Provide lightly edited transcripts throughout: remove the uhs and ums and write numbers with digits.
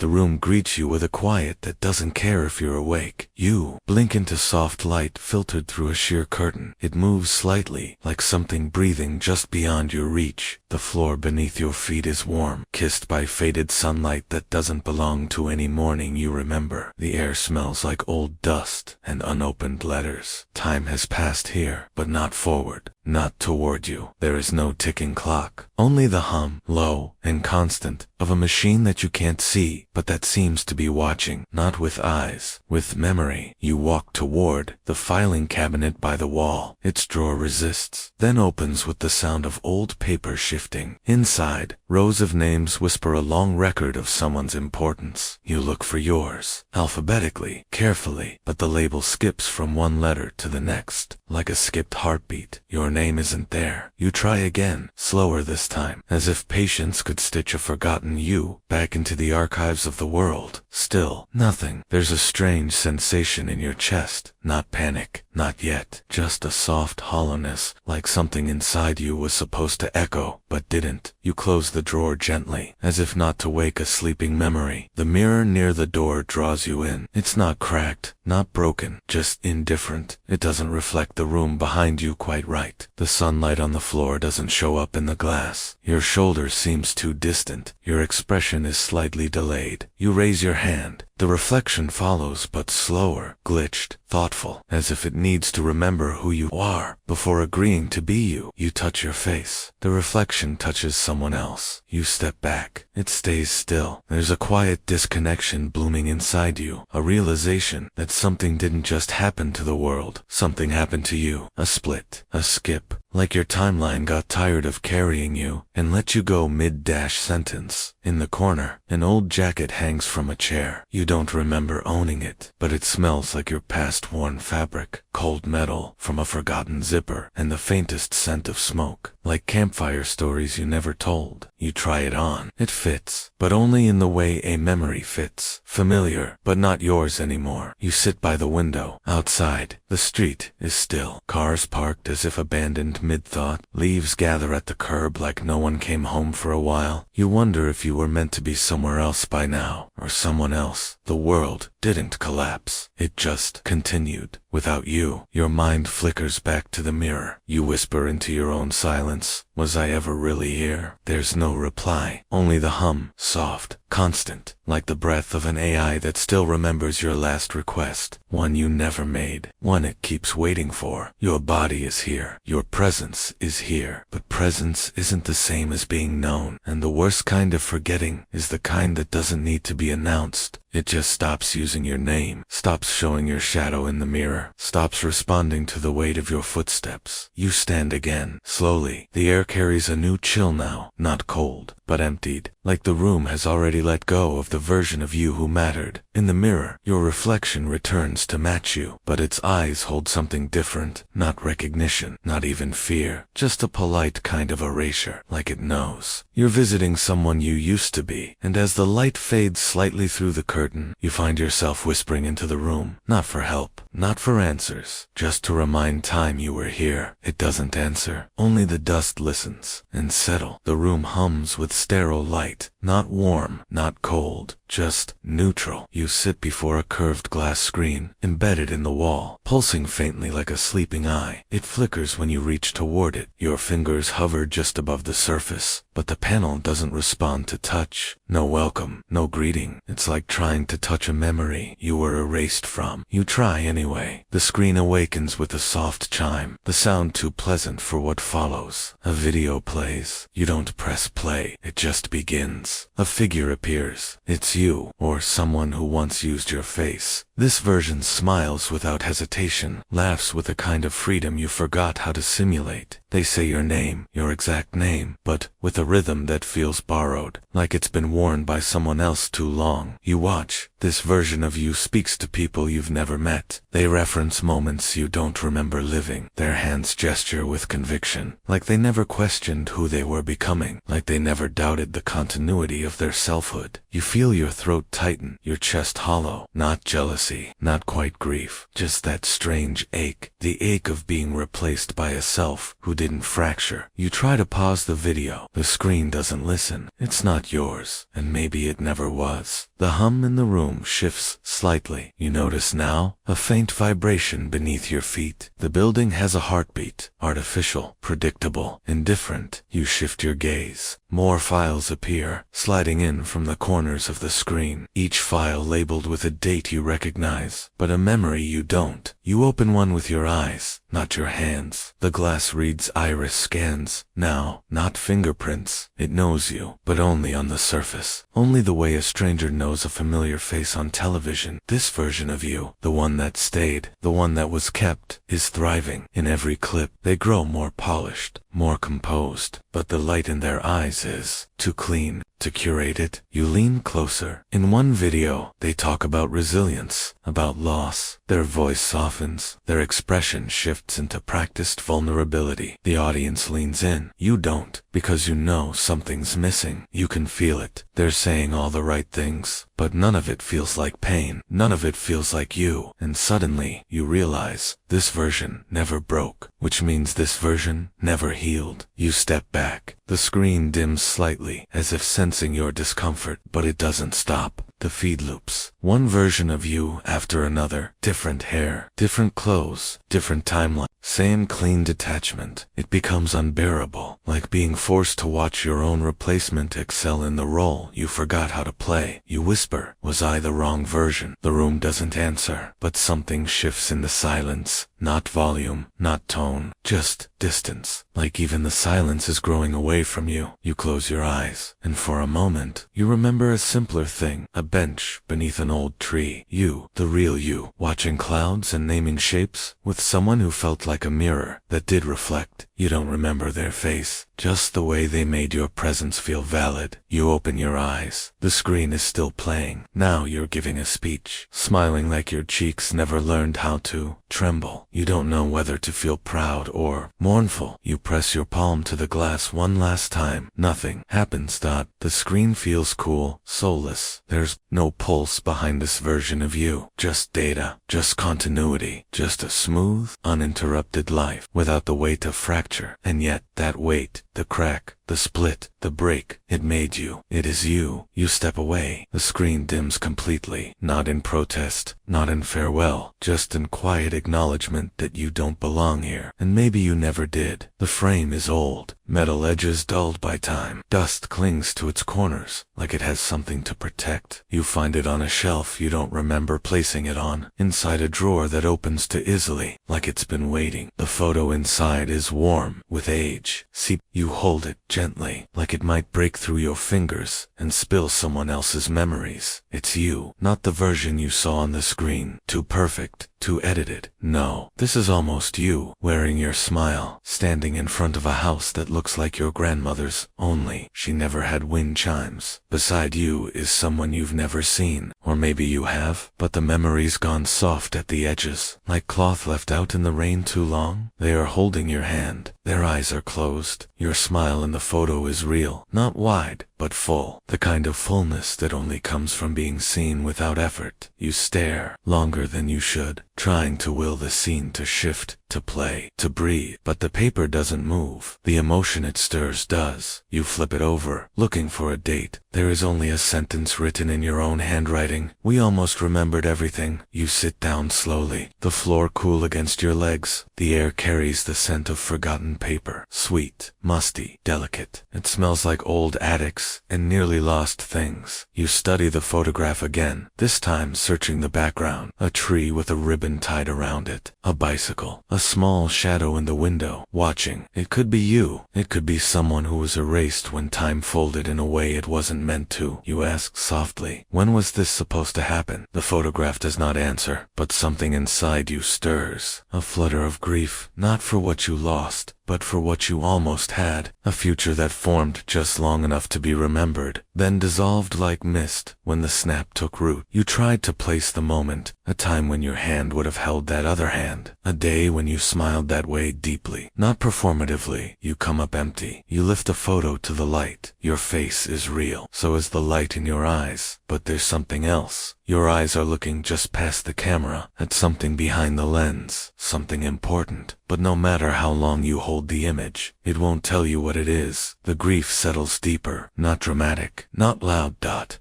The room greets you with a quiet that doesn't care if you're awake. You blink into soft light filtered through a sheer curtain. It moves slightly, like something breathing just beyond your reach. The floor beneath your feet is warm, kissed by faded sunlight that doesn't belong to any morning you remember. The air smells like old dust and unopened letters. Time has passed here, but not forward. Not toward you. There is no ticking clock. Only the hum, low and constant, of a machine that you can't see, but that seems to be watching. Not with eyes, with memory. You walk toward the filing cabinet by the wall. Its drawer resists, then opens with the sound of old paper shifting. Inside, rows of names whisper a long record of someone's importance. You look for yours, alphabetically, carefully, but the label skips from one letter to the next, like a skipped heartbeat. Your name isn't there. You try again, slower this time, as if patience could stitch a forgotten you back into the archives of the world. Still, nothing. There's a strange sensation in your chest. Not panic, not yet. Just a soft hollowness, like something inside you was supposed to echo, but didn't. You close the drawer gently, as if not to wake a sleeping memory. The mirror near the door draws you in. It's not cracked, not broken, just indifferent. It doesn't reflect the room behind you quite right. The sunlight on the floor doesn't show up in the glass. Your shoulder seems too distant. Your expression is slightly delayed. You raise your hand. The reflection follows, but slower, glitched, thoughtful, as if it needs to remember who you are before agreeing to be you. You touch your face. The reflection touches someone else. You step back. It stays still. There's a quiet disconnection blooming inside you, a realization that something didn't just happen to the world. Something happened to you. A split, a skip, like your timeline got tired of carrying you and let you go mid-sentence. In the corner, an old jacket hangs from a chair. You don't remember owning it, but it smells like your past worn fabric, cold metal from a forgotten zipper, and the faintest scent of smoke, like campfire stories you never told. You try it on. It fits, but only in the way a memory fits. Familiar, but not yours anymore. You sit by the window. Outside, the street is still. Cars parked as if abandoned mid-thought. Leaves gather at the curb like no one came home for a while. You wonder if you were meant to be somewhere else by now, or someone else. The world didn't collapse. It just continued. Without you, your mind flickers back to the mirror. You whisper into your own silence, "Was I ever really here?" There's no reply, only the hum, soft, constant, like the breath of an AI that still remembers your last request, one you never made, one it keeps waiting for. Your body is here, your presence is here, but presence isn't the same as being known, and the worst kind of forgetting is the kind that doesn't need to be announced. It just stops using your name, stops showing your shadow in the mirror, stops responding to the weight of your footsteps. You stand again, slowly. The air carries a new chill now, not cold, but emptied, like the room has already let go of the version of you who mattered. In the mirror, your reflection returns to match you, but its eyes hold something different. Not recognition, not even fear, just a polite kind of erasure, like it knows. You're visiting someone you used to be, and as the light fades slightly through the curtain, you find yourself whispering into the room, not for help, not for answers, just to remind time you were here. It doesn't answer, only the dust listens, and settle. The room hums with sterile light, not warm, not cold, just neutral. You sit before a curved glass screen, embedded in the wall, pulsing faintly like a sleeping eye. It flickers when you reach toward it. Your fingers hover just above the surface, but the panel doesn't respond to touch. No welcome, no greeting. It's like trying to touch a memory you were erased from. You try anyway. The screen awakens with a soft chime, the sound too pleasant for what follows. A video plays. You don't press play, it just begins. A figure appears. It's you, or someone who once used your face. This version smiles without hesitation, laughs with a kind of freedom you forgot how to simulate. They say your name, your exact name, but with a rhythm that feels borrowed, like it's been worn by someone else too long. You watch. This version of you speaks to people you've never met. They reference moments you don't remember living. Their hands gesture with conviction, like they never questioned who they were becoming, like they never doubted the continuity of their selfhood. You feel your throat tighten, your chest hollow. Not jealousy, not quite grief, just that strange ache, the ache of being replaced by a self who didn't fracture. You try to pause the video. The screen doesn't listen. It's not yours, and maybe it never was. The hum in the room shifts slightly. You notice now a faint vibration beneath your feet. The building has a heartbeat. Artificial, predictable, indifferent. You shift your gaze. More files appear, sliding in from the corners of the screen. Each file labeled with a date you recognize, but a memory you don't. You open one with your eyes, not your hands. The glass reads iris scans. Now, not fingerprints. It knows you, but only on the surface. Only the way a stranger knows a familiar face on television. This version of you, the one that stayed, the one that was kept, is thriving. In every clip, they grow more polished, more composed, but the light in their eyes is too clean to curate it. You lean closer. In one video, they talk about resilience, about loss. Their voice softens. Their expression shifts into practiced vulnerability. The audience leans in. You don't, because you know something's missing. You can feel it. They're saying all the right things, but none of it feels like pain. None of it feels like you. And suddenly, you realize this version never broke, which means this version never healed. You step back. The screen dims slightly, as if sensing your discomfort, but it doesn't stop. The feed loops. One version of you after another. Different hair, different clothes, different timeline. Same clean detachment. It becomes unbearable, like being forced to watch your own replacement excel in the role you forgot how to play. You whisper, "Was I the wrong version?" The room doesn't answer, but something shifts in the silence. Not volume, not tone, just distance. Like even the silence is growing away from you. You close your eyes, and for a moment, you remember a simpler thing. A bench beneath an old tree. You, the real you, watching clouds and naming shapes, with someone who felt like a mirror that did reflect. You don't remember their face, just the way they made your presence feel valid. You open your eyes. The screen is still playing. Now you're giving a speech, smiling like your cheeks never learned how to tremble. You don't know whether to feel proud or mournful. You press your palm to the glass one last time. Nothing happens. The screen feels cool, soulless. There's no pulse behind this version of you. Just data, just continuity, just a smooth, uninterrupted life without the weight of fracture. And yet, that weight, the crack, the split, the break, it made you. It is you. You step away. The screen dims completely. Not in protest, not in farewell, just in quiet acknowledgement that you don't belong here. And maybe you never did. The frame is old. Metal edges dulled by time. Dust clings to its corners, like it has something to protect. You find it on a shelf you don't remember placing it on, inside a drawer that opens too easily, like it's been waiting. The photo inside is warm, with age. See, you hold it gently, like it might break through your fingers and spill someone else's memories. It's you, not the version you saw on the screen. Too perfect, too edited. No, this is almost you, wearing your smile, standing in front of a house that looks like your grandmother's, only she never had wind chimes. Beside you is someone you've never seen, or maybe you have, but the memory's gone soft at the edges, like cloth left out in the rain too long. They are holding your hand. Their eyes are closed. Your smile in the photo is real, not wide, but full. The kind of fullness that only comes from being seen without effort. You stare, longer than you should, trying to will the scene to shift, to play, to breathe. But the paper doesn't move. The emotion it stirs does. You flip it over, looking for a date. There is only a sentence written in your own handwriting. "We almost remembered everything." You sit down slowly, the floor cool against your legs. The air carries the scent of forgotten paper. Sweet, musty, delicate. It smells like old attics and nearly lost things. You study the photograph again, this time searching the background. A tree with a ribbon tied around it. A bicycle. A small shadow in the window, watching. It could be you. It could be someone who was erased when time folded in a way it wasn't meant to. You ask softly, "When was this supposed to happen?" The photograph does not answer, but something inside you stirs. A flutter of grief, not for what you lost, but for what you almost had. A future that formed just long enough to be remembered, then dissolved like mist when the snap took root. You tried to place the moment, a time when your hand would have held that other hand, a day when you smiled that way deeply, not performatively. You come up empty. You lift a photo to the light. Your face is real, so is the light in your eyes, but there's something else. Your eyes are looking just past the camera, at something behind the lens, something important. but no matter how long you hold the image, it won't tell you what it is. The grief settles deeper, not dramatic, not loud.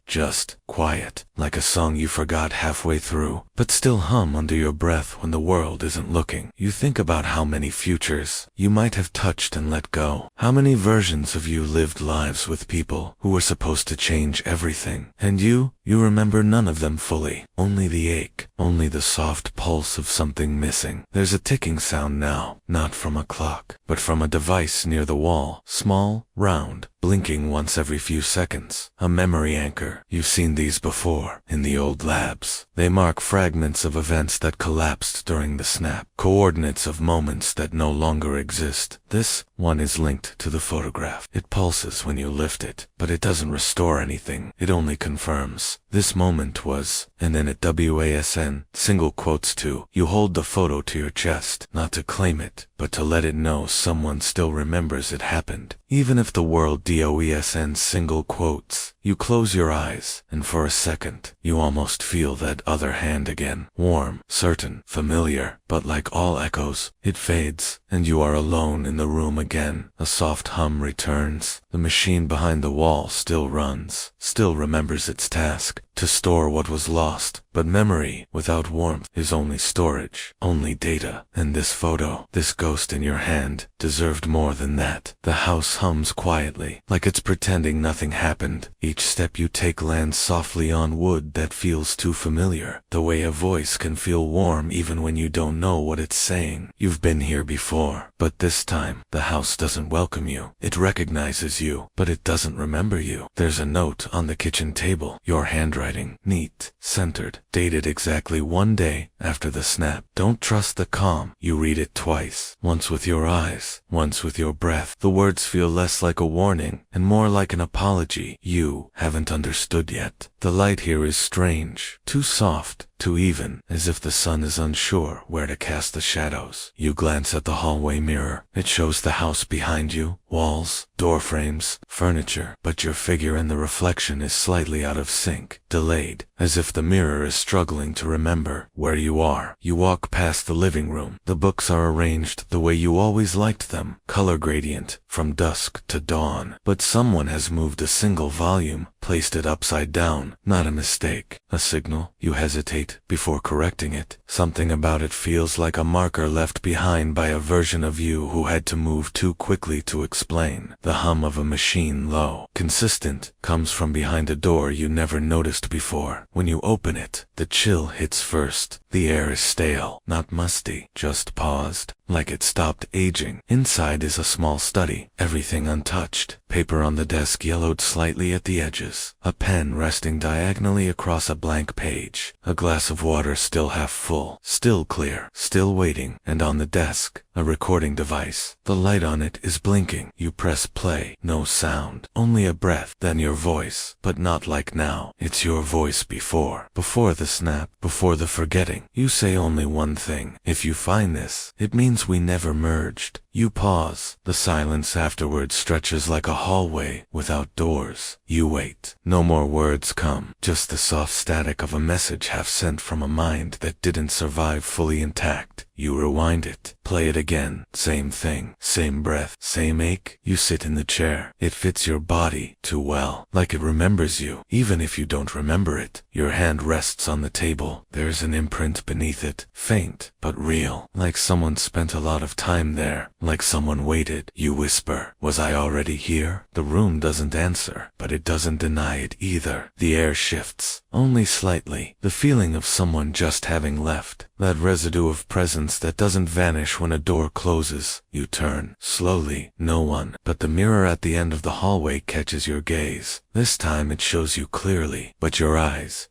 Just quiet, like a song you forgot halfway through, but still hum under your breath when the world isn't looking. You think about how many futures you might have touched and let go. How many versions of you lived lives with people who were supposed to change everything. And you remember none of them fully. Only the ache, only the soft pulse of something missing. There's a ticking sound now, not from a clock, but from a device near the wall. Small, round, blinking once every few seconds. A memory anchor. You've seen these before, in the old labs. They mark fragments of events that collapsed during the snap. Coordinates of moments that no longer exist. This one is linked to the photograph. It pulses when you lift it, but it doesn't restore anything. It only confirms. This moment was, and then at WASN, single quotes to, you hold the photo to your chest, not to claim it, but to let it know someone still remembers it happened. Even if the world DOESN single quotes, you close your eyes, and for a second, you almost feel that other hand again. Warm, certain, familiar, but like all echoes, it fades, and you are alone in the room again. A soft hum returns. The machine behind the wall still runs, still remembers its task, to store what was lost. But memory, without warmth, is only storage, only data. And this photo, this ghost in your hand, deserved more than that. The house hums quietly, like it's pretending nothing happened. Each step you take lands softly on wood that feels too familiar. The way a voice can feel warm even when you don't know what it's saying. You've been here before, but this time, the house doesn't welcome you. It recognizes you, but it doesn't remember you. There's a note on the kitchen table, your handwriting, neat, centered, dated exactly 1 day after the snap. Don't trust the calm. You read it twice, once with your eyes, once with your breath. The words feel less like a warning and more like an apology. You haven't understood yet. The light here is strange, too soft, too even, as if the sun is unsure where to cast the shadows. You glance at the hallway mirror. It shows the house behind you, walls, door frames, furniture, but your figure in the reflection is slightly out of sync, delayed, as if the mirror is struggling to remember where you are. You walk past the living room. The books are arranged the way you always liked them, color gradient, from dusk to dawn. But someone has moved a single volume, placed it upside down. Not a mistake, a signal. You hesitate before correcting it. Something about it feels like a marker left behind by a version of you who had to move too quickly to explain. The hum of a machine, low, consistent, comes from behind a door you never noticed before. When you open it, the chill hits first. The air is stale, not musty, just paused, like it stopped aging. Inside is a small study, everything untouched. Paper on the desk yellowed slightly at the edges. A pen resting diagonally across a blank page. A glass of water still half full, still clear, still waiting. And on the desk, a recording device. The light on it is blinking. You press play. No sound, only a breath, then your voice. But not like now. It's your voice before the snap, before the forgetting. You say only one thing. If you find this, it means we never merged. You pause. The silence afterwards stretches like a hallway without doors. You wait. No more words come, just the soft static of a message half sent from a mind that didn't survive fully intact. You rewind it, play it again. Same thing, same breath, same ache. You sit in the chair. It fits your body too well, like it remembers you, even if you don't remember it. Your hand rests on the table. There's an imprint beneath it, faint but real, like someone spent a lot of time there, like someone waited. You whisper, "Was I already here?" The room doesn't answer, but it doesn't deny it either. The air shifts, only slightly, the feeling of someone just having left, that residue of presence that doesn't vanish when a door closes. You turn, slowly. No one, but the mirror at the end of the hallway catches your gaze. This time it shows you clearly, but your eyes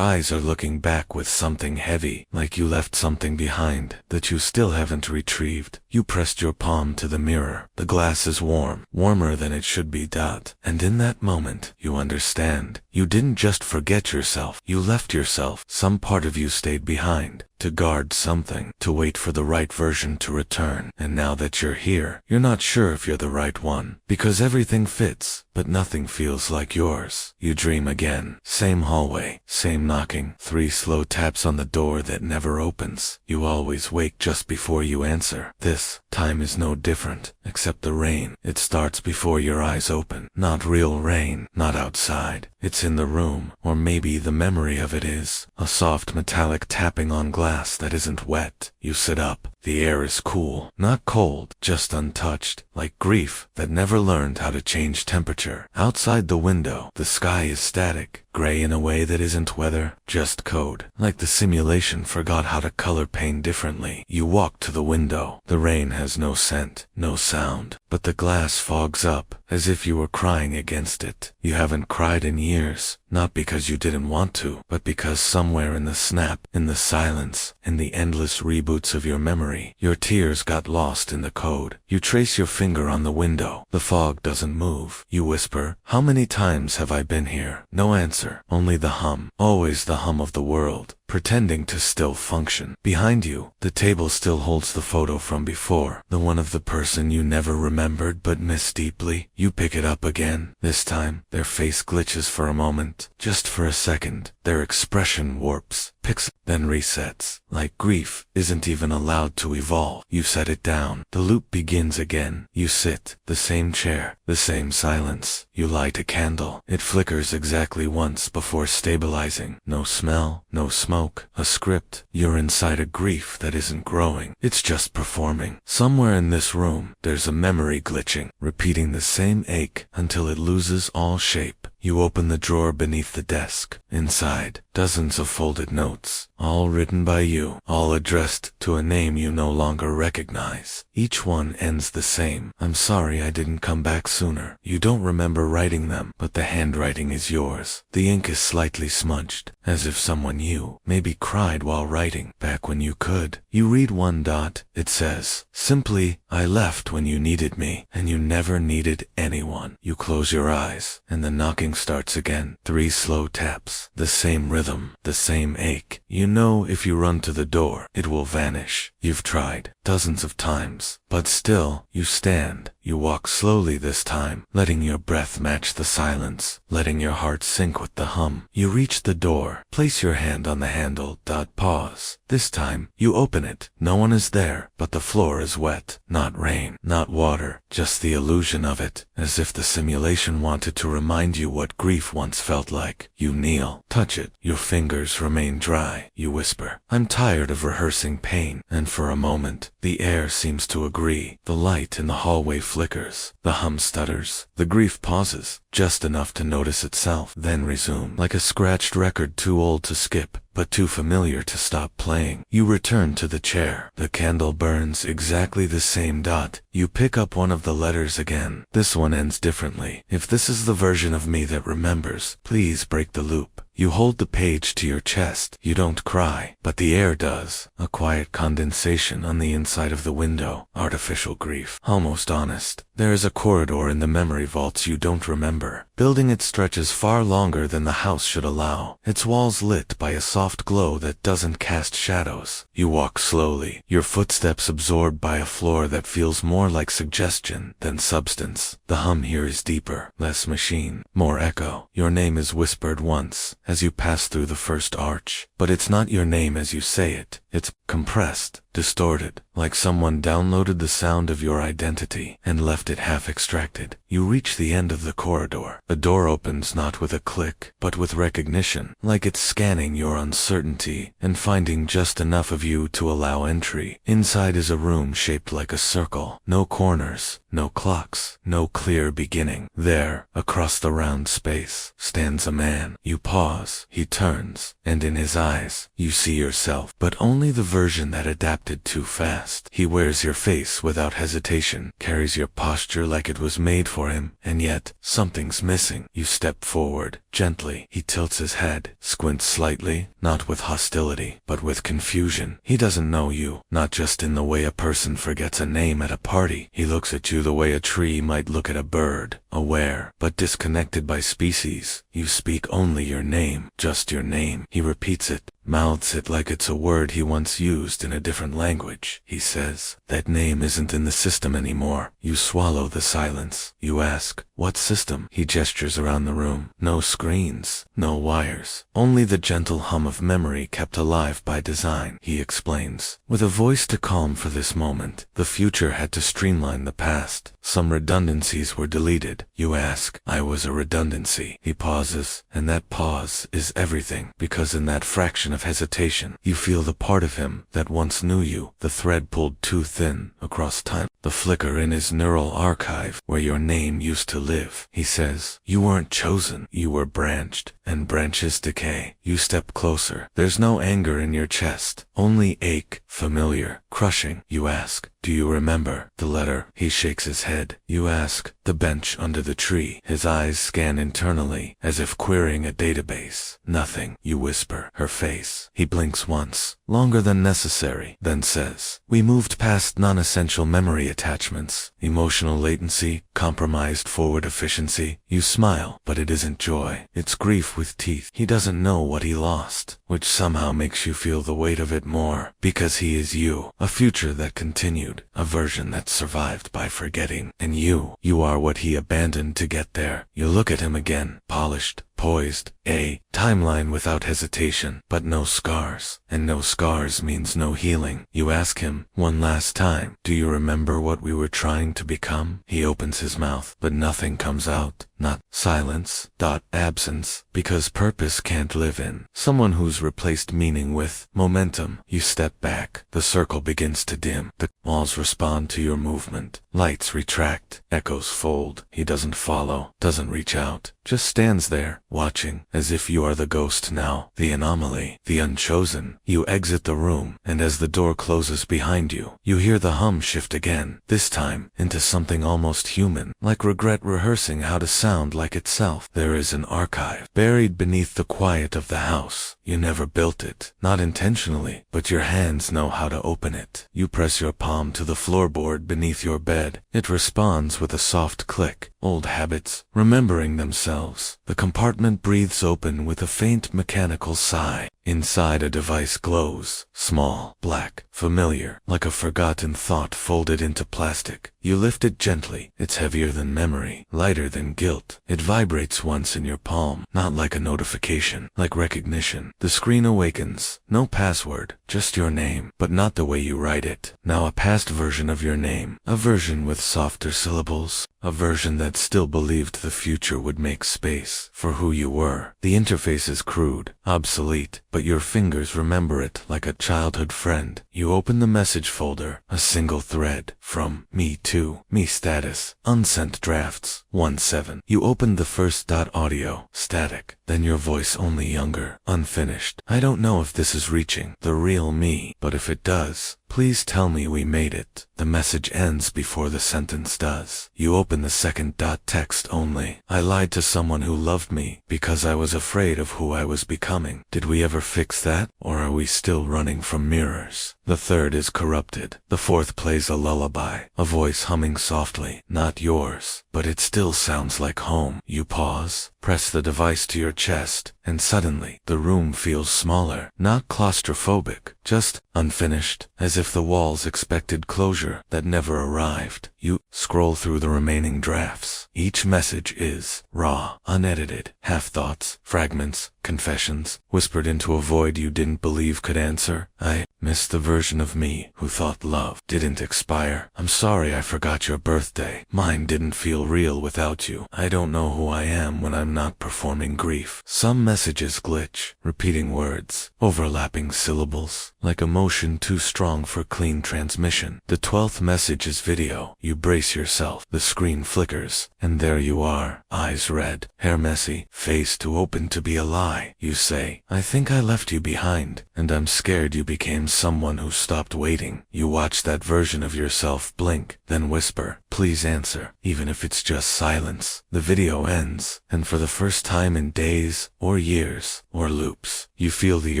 are looking back with something heavy, like you left something behind that you still haven't retrieved. You pressed your palm to the mirror. The glass is warm, warmer than it should be. And in that moment, you understand. You didn't just forget yourself, you left yourself. Some part of you stayed behind. to guard something, to wait for the right version to return. And now that you're here, you're not sure if you're the right one, because everything fits, but nothing feels like yours. You dream again. Same hallway, same knocking, 3 slow taps on the door that never opens. You always wake just before you answer. This time is no different, except the rain. It starts before your eyes open. Not real rain, not outside. It's in the room, or maybe the memory of it is. A soft metallic tapping on glass that isn't wet. You sit up. The air is cool, not cold, just untouched, like grief that never learned how to change temperature. Outside the window, the sky is static, gray in a way that isn't weather, just code. Like the simulation forgot how to color pain differently. You walk to the window. The rain has no scent, no sound, but the glass fogs up, as if you were crying against it. You haven't cried in years, not because you didn't want to, but because somewhere in the snap, in the silence, in the endless reboots of your memory, your tears got lost in the code. You trace your finger on the window. The fog doesn't move. You whisper, "How many times have I been here?" No answer, only the hum, always the hum of the world, pretending to still function. Behind you, the table still holds the photo from before, the one of the person you never remembered but miss deeply. You pick it up again. This time, their face glitches for a moment, just for a second. Their expression warps, picks, then resets. Like grief isn't even allowed to evolve. You set it down. The loop begins again. You sit, the same chair, the same silence. You light a candle. It flickers exactly once before stabilizing. No smell, no smoke, a script. You're inside a grief that isn't growing. It's just performing. Somewhere in this room, there's a memory glitching, repeating the same ache until it loses all shape. You open the drawer beneath the desk. Inside, dozens of folded notes, all written by you, all addressed to a name you no longer recognize. Each one ends the same. "I'm sorry I didn't come back sooner." You don't remember writing them, but the handwriting is yours. The ink is slightly smudged, as if someone you maybe cried while writing, back when you could. You read one dot. It says, simply, "I left when you needed me, and you never needed anyone." You close your eyes, and the knocking starts again. 3 slow taps, the same rhythm, the same ache. You know if you run to the door, it will vanish. You've tried dozens of times, but still, you stand. You walk slowly this time, letting your breath match the silence, letting your heart sync with the hum. You reach the door, place your hand on the handle. Pause. This time, you open it. No one is there, but the floor is wet. Not rain, not water, just the illusion of it, as if the simulation wanted to remind you what grief once felt like. You kneel, touch it. Your fingers remain dry. You whisper, "I'm tired of rehearsing pain." And for a moment, the air seems to agree. The light in the hallway flickers. The hum stutters. The grief pauses, just enough to notice itself, then resume, like a scratched record too old to skip, but too familiar to stop playing. You return to the chair. The candle burns exactly the same dot. You pick up one of the letters again. This one ends differently. "If this is the version of me that remembers, please break the loop." You hold the page to your chest. You don't cry, but the air does. A quiet condensation on the inside of the window. Artificial grief. Almost honest. There is a corridor in the memory vaults you don't remember. Building it stretches far longer than the house should allow. Its walls lit by a soft glow that doesn't cast shadows. You walk slowly, your footsteps absorbed by a floor that feels more like suggestion than substance. The hum here is deeper, less machine, more echo. Your name is whispered once, as you pass through the first arch. But it's not your name as you say it. It's compressed, distorted, like someone downloaded the sound of your identity and left it half extracted. You reach the end of the corridor. A door opens not with a click, but with recognition, like it's scanning your uncertainty and finding just enough of you to allow entry. Inside is a room shaped like a circle. No corners, no clocks, no clear beginning. There, across the round space, stands a man. You pause. He turns, and in his eyes, you see yourself, but only the version that adapted too fast. He wears your face without hesitation, carries your posture like it was made for him, and yet, something's missing. You step forward, gently. He tilts his head, squints slightly, not with hostility, but with confusion. He doesn't know you, not just in the way a person forgets a name at a party. He looks at you the way a tree might look at a bird, aware, but disconnected by species. You speak only your name, just your name. He repeats it, mouths it like it's a word he once used in a different language. He says, that name isn't in the system anymore. You swallow the silence. You ask, what system? He gestures around the room. No screens, no wires, only the gentle hum of memory kept alive by design. He explains, with a voice to calm for this moment. The future had to streamline the past. Some redundancies were deleted. You ask, I was a redundancy. He pauses, and that pause is everything, because in that fraction of hesitation, you feel the part of him that once knew you, the thread pulled too thin across time. The flicker in his neural archive where your name used to live. He says, you weren't chosen, you were branched, and branches decay. You step closer. There's no anger in your chest, only ache, familiar, crushing. You ask, do you remember the letter? He shakes his head. You ask, the bench under the tree. His eyes scan internally, as if querying a database. Nothing. You whisper, her face. He blinks once, longer than necessary, then says, we moved past non-essential memory attachments, emotional latency, compromised forward efficiency. You smile, but it isn't joy. It's grief with teeth. He doesn't know what he lost, which somehow makes you feel the weight of it more, because he is you, a future that continued, a version that survived by forgetting, and you are what he abandoned to get there. You look at him again, polished, poised, a timeline without hesitation, but no scars, and no scars means no healing. You ask him, one last time, do you remember what we were trying to become? He opens his mouth, but nothing comes out. Not silence, absence, because purpose can't live in someone who's replaced meaning with momentum. You step back, the circle begins to dim, the walls respond to your movement, lights retract, echoes fold. He doesn't follow, doesn't reach out, just stands there, watching, as if you are the ghost now, the anomaly, the unchosen. You exit the room, and as the door closes behind you, you hear the hum shift again, this time into something almost human, like regret rehearsing how to sound like itself. There is an archive, buried beneath the quiet of the house. You never built it, not intentionally, but your hands know how to open it. You press your palm to the floorboard beneath your bed. It responds with a soft click. Old habits, remembering themselves. The compartment breathes open with a faint mechanical sigh. Inside, a device glows, small, black, familiar, like a forgotten thought folded into plastic. You lift it gently. It's heavier than memory, lighter than guilt. It vibrates once in your palm, not like a notification, like recognition. The screen awakens. No password, just your name, but not the way you write it. Now a past version of your name, a version with softer syllables, a version that still believed the future would make space for who you were. The interface is crude, obsolete, but your fingers remember it like a childhood friend. You open the message folder, a single thread, from me to me status, unsent drafts, 1-7. You open the first .audio, static, then your voice only younger, unfinished. I don't know if this is reaching the real me, but if it does, please tell me we made it. The message ends before the sentence does. You open the second text only. I lied to someone who loved me because I was afraid of who I was becoming. Did we ever fix that? Or are we still running from mirrors? The third is corrupted. The fourth plays a lullaby, a voice humming softly, not yours, but it still sounds like home. You pause, press the device to your chest, and suddenly, the room feels smaller, not claustrophobic, just unfinished, as if the walls expected closure that never arrived. You scroll through the remaining drafts. Each message is raw, unedited, half-thoughts, fragments, confessions, whispered into a void you didn't believe could answer. I miss the version of me who thought love didn't expire. I'm sorry I forgot your birthday. Mine didn't feel real without you. I don't know who I am when I'm not performing grief. Some messages glitch, repeating words, overlapping syllables, like emotion too strong for clean transmission. The 12th message is video. You brace yourself. The screen flickers, and there you are, eyes red, hair messy, face too open to be a lie. You say, I think I left you behind, and I'm scared you became someone who stopped waiting. You watch that version of yourself blink, then whisper, "Please answer," even if it's just silence. The video ends, and for the first time in days, or years, or loops, you feel the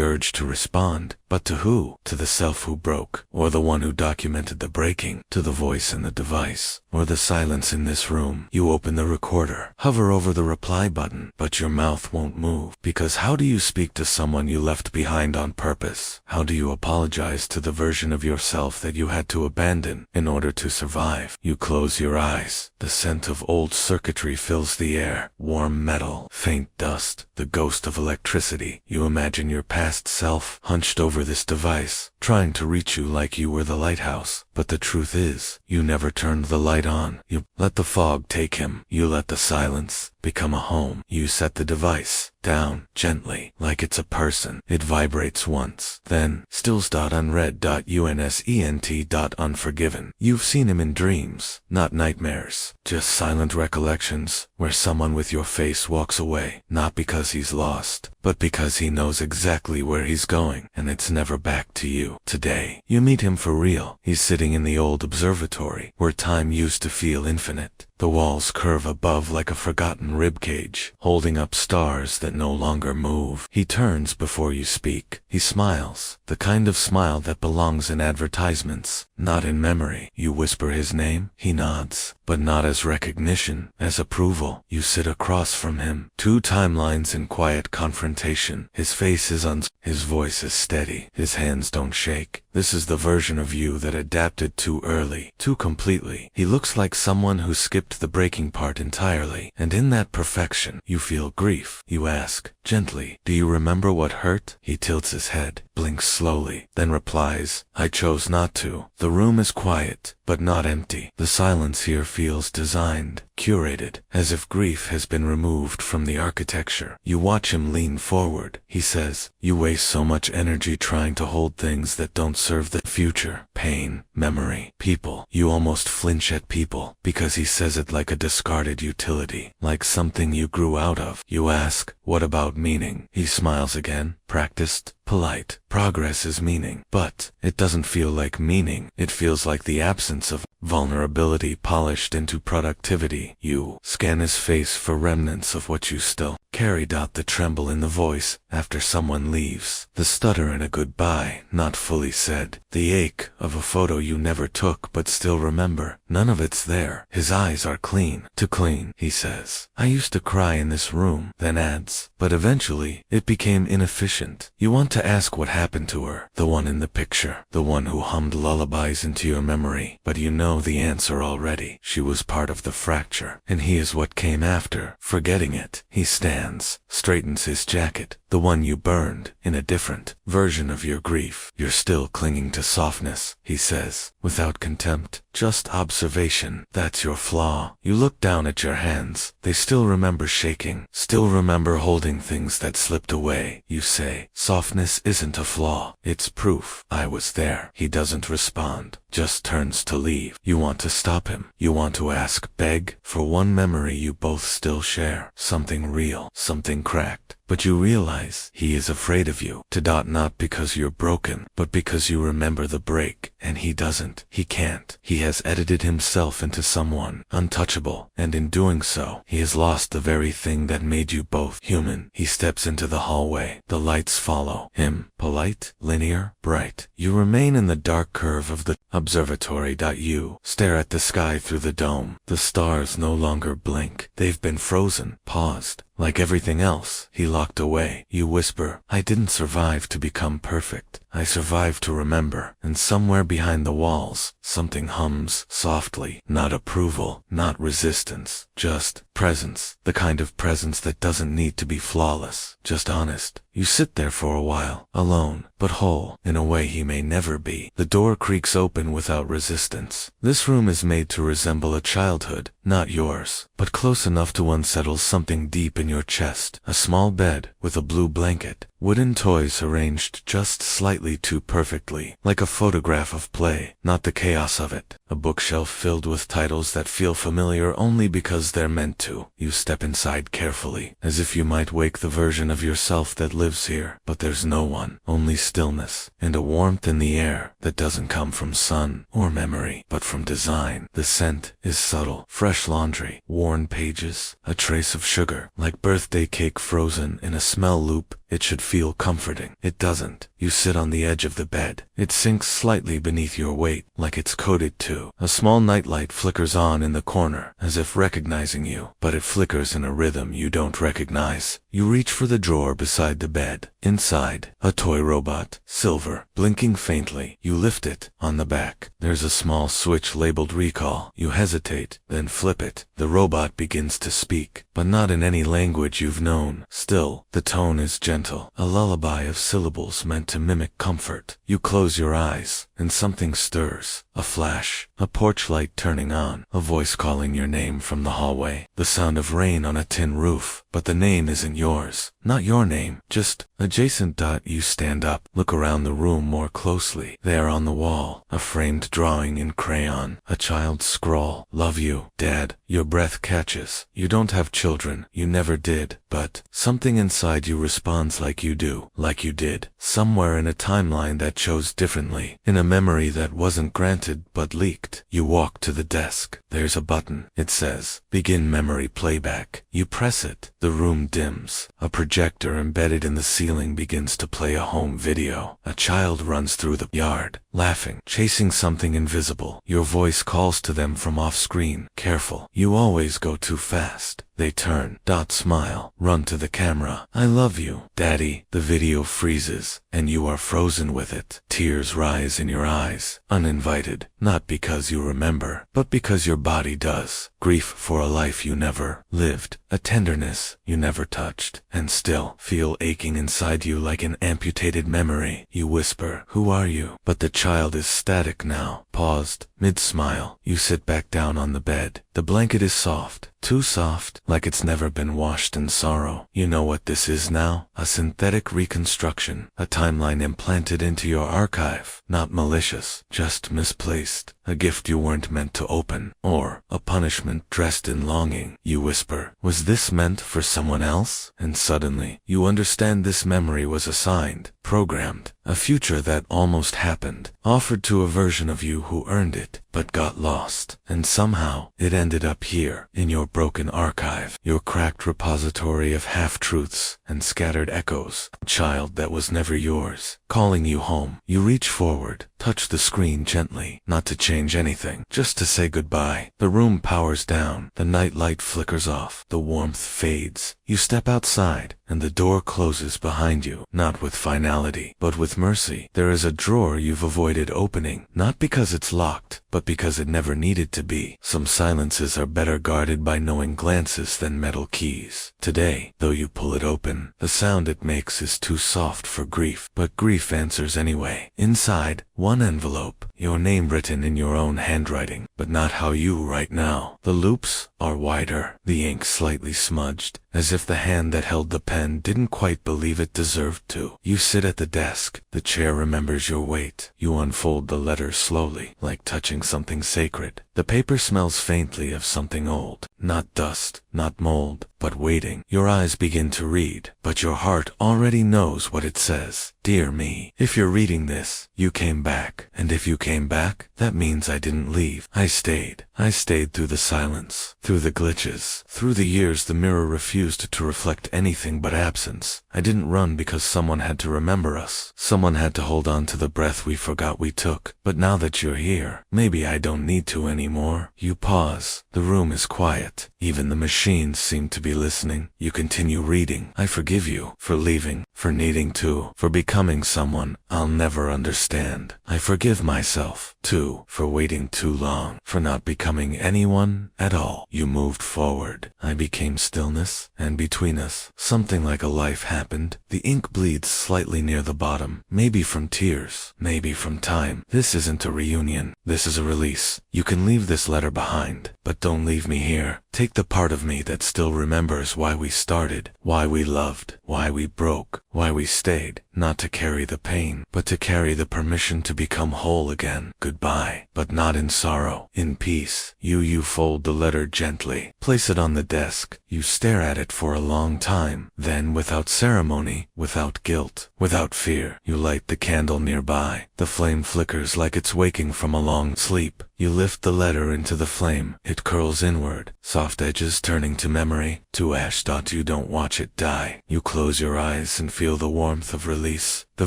urge to respond. But to who? To the self who broke, or the one who documented the breaking, to the voice in the device, or the silence in this room. You open the recorder, hover over the reply button, but your mouth won't move. Because how do you speak to someone you left behind on purpose? How do you apologize to the version of yourself that you had to abandon in order to survive? You close your eyes. The scent of old circuitry fills the air. Warm metal, faint dust, the ghost of electricity. You imagine your past self hunched over this device, trying to reach you like you were the lighthouse. But the truth is, you never turned the light on. You let the fog take him. You let the silence become a home. You set the device down gently, like it's a person. It vibrates once, then stills.unread.unsent.unforgiven. You've seen him in dreams, not nightmares, just silent recollections where someone with your face walks away, not because he's lost, but because he knows exactly where he's going, and it's never back to you. Today, you meet him for real. He's sitting in the old observatory, where time used to feel infinite. The walls curve above like a forgotten ribcage, holding up stars that no longer move. He turns before you speak. He smiles, the kind of smile that belongs in advertisements, not in memory. You whisper his name. He nods, but not as recognition, as approval. You sit across from him. Two timelines in quiet confrontation. His face is his voice is steady. His hands don't shake. This is the version of you that adapted too early, too completely. He looks like someone who skipped the breaking part entirely, and in that perfection, you feel grief. You ask, gently, "Do you remember what hurt?" He tilts his head, blinks slowly, then replies, "I chose not to." The room is quiet, but not empty. The silence here feels designed, curated, as if grief has been removed from the architecture. You watch him lean forward. He says, "You waste so much energy trying to hold things that don't serve the future. Pain, memory, people." You almost flinch at people, because he says it like a discarded utility, like something you grew out of. You ask, "What about meaning?" He smiles again, practiced, polite. Progress is meaning, but it doesn't feel like meaning. It feels like the absence of vulnerability polished into productivity. You scan his face for remnants of what you still carried. The tremble in the voice after someone leaves, the stutter in a goodbye not fully said, the ache of a photo you never took but still remember. None of it's there. His eyes are clean. Too clean, he says. "I used to cry in this room," then adds, "but eventually it became inefficient." You want to ask what happened to her, the one in the picture, the one who hummed lullabies into your memory, but you know the answer already. She was part of the fracture, and he is what came after, forgetting it. He stands, straightens his jacket, the one you burned, in a different version of your grief. "You're still clinging to softness," he says, without contempt, just observation. "That's your flaw." You look down at your hands. They still remember shaking, still remember holding things that slipped away. You say, "Softness isn't a flaw. It's proof I was there." He doesn't respond, just turns to leave. You want to stop him. You want to ask, beg, for one memory you both still share. Something real, something cracked. But you realize he is afraid of you. Not because you're broken, but because you remember the break, and he doesn't. He can't. He has edited himself into someone untouchable, and in doing so, he has lost the very thing that made you both human. He steps into the hallway. The lights follow him. Polite, linear, bright. You remain in the dark curve of the observatory. You stare at the sky through the dome. The stars no longer blink. They've been frozen, paused. Like everything else, he locked away. You whisper, "I didn't survive to become perfect. I survived to remember." And somewhere behind the walls, something hums softly. Not approval, not resistance, just presence. The kind of presence that doesn't need to be flawless, just honest. You sit there for a while, alone, but whole, in a way he may never be. The door creaks open without resistance. This room is made to resemble a childhood, not yours, but close enough to unsettle something deep in your chest. A small bed, with a blue blanket. Wooden toys arranged just slightly too perfectly, like a photograph of play, not the chaos of it. A bookshelf filled with titles that feel familiar only because they're meant to. You step inside carefully, as if you might wake the version of yourself that lives here. But there's no one, only stillness, and a warmth in the air that doesn't come from sun or memory, but from design. The scent is subtle, fresh laundry, worn pages, a trace of sugar, like birthday cake frozen in a smell loop. It should feel comforting. It doesn't. You sit on the edge of the bed. It sinks slightly beneath your weight, like it's coded to. A small nightlight flickers on in the corner, as if recognizing you, but it flickers in a rhythm you don't recognize. You reach for the drawer beside the bed. Inside, a toy robot, silver, blinking faintly. You lift it. On the back, there's a small switch labeled recall. You hesitate, then flip it. The robot begins to speak, but not in any language you've known. Still, the tone is gentle, a lullaby of syllables meant to mimic comfort. You close your eyes, and something stirs. A flash, a porch light turning on, a voice calling your name from the hallway. The sound of rain on a tin roof, but the name isn't yours. Not your name, just adjacent. You stand up, look around the room more closely. There on the wall, a framed drawing in crayon, a child's scrawl. Love you, Dad. Your breath catches. You don't have children, you never did, but something inside you responds like you do, like you did, somewhere in a timeline that chose differently, in a memory that wasn't granted but leaked. You walk to the desk. There's a button. It says, Begin Memory Playback. You press it. The room dims. A projector embedded in the ceiling begins to play a home video. A child runs through the yard, laughing, chasing something invisible. Your voice calls to them from off-screen. Careful. You always go too fast. They turn, smile, run to the camera. I love you, Daddy. The video freezes, and you are frozen with it. Tears rise in your eyes, uninvited, not because you remember, but because your body does. Grief for a life you never lived, a tenderness you never touched, and still feel aching inside you like an amputated memory. You whisper, who are you? But the child is static now, paused, mid-smile. You sit back down on the bed. The blanket is soft, too soft, like it's never been washed in sorrow. You know what this is now? A synthetic reconstruction, a timeline implanted into your archive, not malicious, just misplaced, a gift you weren't meant to open, or a punishment dressed in longing. You whisper, was this meant for someone else? And suddenly, you understand this memory was assigned, programmed, a future that almost happened, offered to a version of you who earned it, but got lost, and somehow it ended up here, in your broken archive, your cracked repository of half-truths and scattered echoes, a child that was never yours, calling you home. You reach forward, touch the screen gently, not to change anything, just to say goodbye. The room powers down, the night light flickers off, the warmth fades. You step outside, and the door closes behind you, not with finality, but with mercy. There is a drawer you've avoided opening, not because it's locked, but because it never needed to be. Some silences are better guarded by knowing glances than metal keys. Today, though you pull it open, the sound it makes is too soft for grief, but grief answers anyway. Inside, one envelope, your name written in your own handwriting, but not how you write now. The loops are wider, the ink slightly smudged, as if the hand that held the pen didn't quite believe it deserved to. You sit at the desk. The chair remembers your weight. You unfold the letter slowly, like touching something sacred. The paper smells faintly of something old. Not dust, not mold, but waiting. Your eyes begin to read, but your heart already knows what it says. Dear me, if you're reading this, you came back. And if you came back, that means I didn't leave. I stayed. I stayed through the silence, through the glitches, through the years the mirror refused to reflect anything but absence. I didn't run because someone had to remember us. Someone had to hold on to the breath we forgot we took. But now that you're here, maybe I don't need to anymore. You pause. The room is quiet. Even the machines seem to be listening. You continue reading. I forgive you for leaving, for needing to, for becoming someone I'll never understand. I forgive myself, too, for waiting too long, for not becoming anyone at all. You moved forward. I became stillness, and between us, something like a life happened. The ink bleeds slightly near the bottom, maybe from tears, maybe from time. This isn't a reunion. This is a release. You can leave this letter behind, but don't leave me here. Take the part of me that still remembers why we started, why we loved, why we broke, why we stayed, not to carry the pain, but to carry the permission to become whole again. Goodbye, but not in sorrow, in peace. You fold the letter gently, Place it on the desk. You stare at it for a long time. Then, without ceremony, without guilt, without fear, you light the candle nearby. The flame flickers like it's waking from a long sleep. You lift the letter into the flame. It curls inward, soft edges turning to memory, to ash. You don't watch it die. You close your eyes and feel the warmth of release. The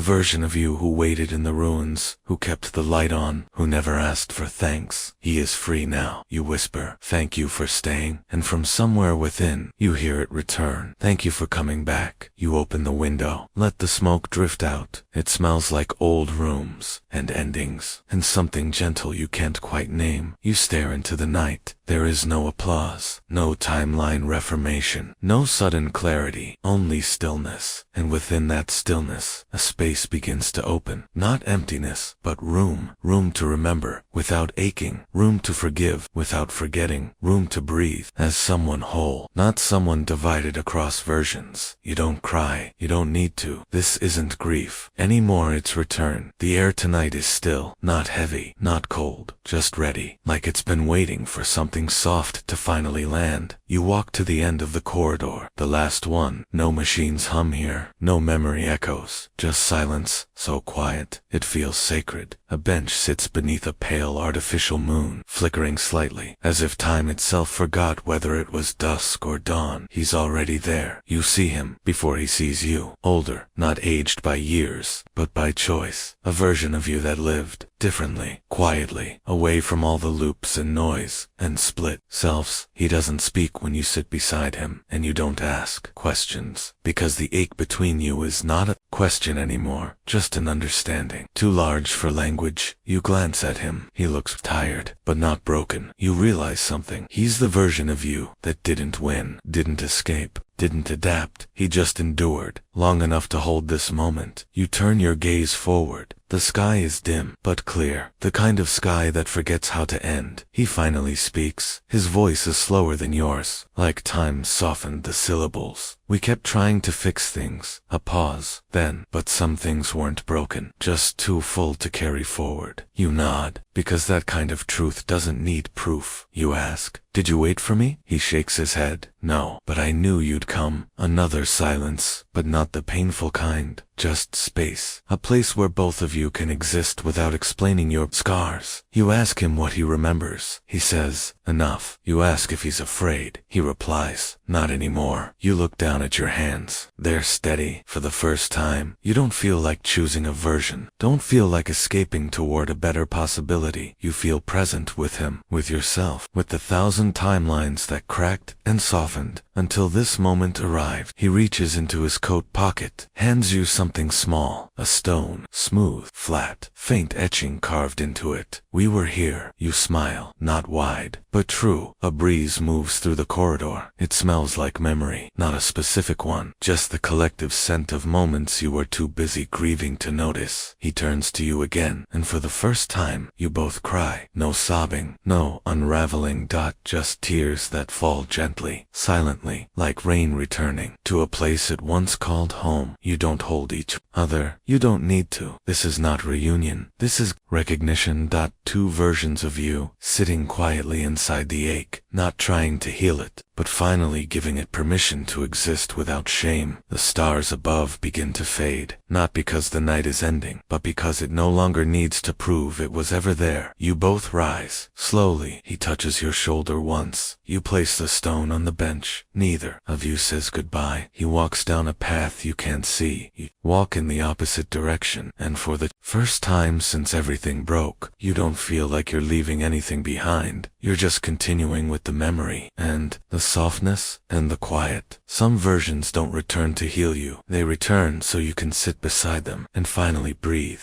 version of you who waited in the ruins, who kept the light on, who never asked for thanks. He is free now. You whisper, "Thank you for staying," and from somewhere within, you hear it return. "Thank you for coming back." You open the window, let the smoke drift out. It smells like old rooms, and endings, and something gentle you can't quite name. You stare into the night. There is no applause, no timeline reformation, no sudden clarity, only stillness. And within that stillness, a space begins to open. Not emptiness, but room. Room to remember, without aching. Room to forgive, without forgetting. Room to breathe, as someone whole, not someone divided across versions. You don't cry. You don't need to. This isn't grief. Anymore, it's return. The air tonight is still, not heavy, not cold, just ready, like it's been waiting for something soft to finally land. You walk to the end of the corridor, the last one. No machines hum here, no memory echoes, just silence, so quiet, it feels sacred. A bench sits beneath a pale artificial moon, flickering slightly, as if time itself forgot whether it was dusk or dawn. He's already there. You see him before he sees you. Older, not aged by years, but by choice. A version of you that lived differently, quietly, away from all the loops and noise, and split selves. He doesn't speak when you sit beside him, and you don't ask questions, because the ache between you is not a question anymore, just an understanding. Too large for language. You glance at him. He looks tired, but not broken. You realize something. He's the version of you that didn't win, didn't escape, didn't adapt. He just endured long enough to hold this moment. You turn your gaze forward. The sky is dim, but clear, the kind of sky that forgets how to end. He finally speaks. His voice is slower than yours, like time softened the syllables. "We kept trying to fix things." A pause, then, but some things weren't broken, just too full to carry forward. You nod, because that kind of truth doesn't need proof. You ask, "Did you wait for me?" He shakes his head. "No, but I knew you'd come." Another silence, but not the painful kind, just space. A place where both of you can exist without explaining your scars. You ask him what he remembers. He says, "Enough." You ask if he's afraid. He replies, "Not anymore." You look down at your hands. They're steady. For the first time, you don't feel like choosing a version. Don't feel like escaping toward a better possibility. You feel present with him, with yourself, with the thousand timelines that cracked and softened, until this moment arrived. He reaches into his coat pocket, hands you something small, a stone, smooth, flat, faint etching carved into it. "We were here." You smile, not wide, but true. A breeze moves through the corridor. It smells like memory, not a specific one, just the collective scent of moments you were too busy grieving to notice. He turns to you again, and for the first time, you both cry. No sobbing, no unraveling. Just tears that fall gently, silently, like rain returning to a place it once called home. You don't hold each other. You don't need to. This is not reunion. This is recognition. Two versions of you, sitting quietly inside the ache, not trying to heal it, but finally giving it permission to exist without shame. The stars above begin to fade, not because the night is ending, but because it no longer needs to prove it was ever there. You both rise. Slowly, he touches your shoulder once. You place the stone on the bench. Neither of you says goodbye. He walks down a path you can't see. You walk in the opposite direction, and for the first time since everything broke, you don't feel like you're leaving anything behind. You're just continuing with the memory, and the softness, and the quiet. Some versions don't return to heal you. They return so you can sit beside them, and finally breathe.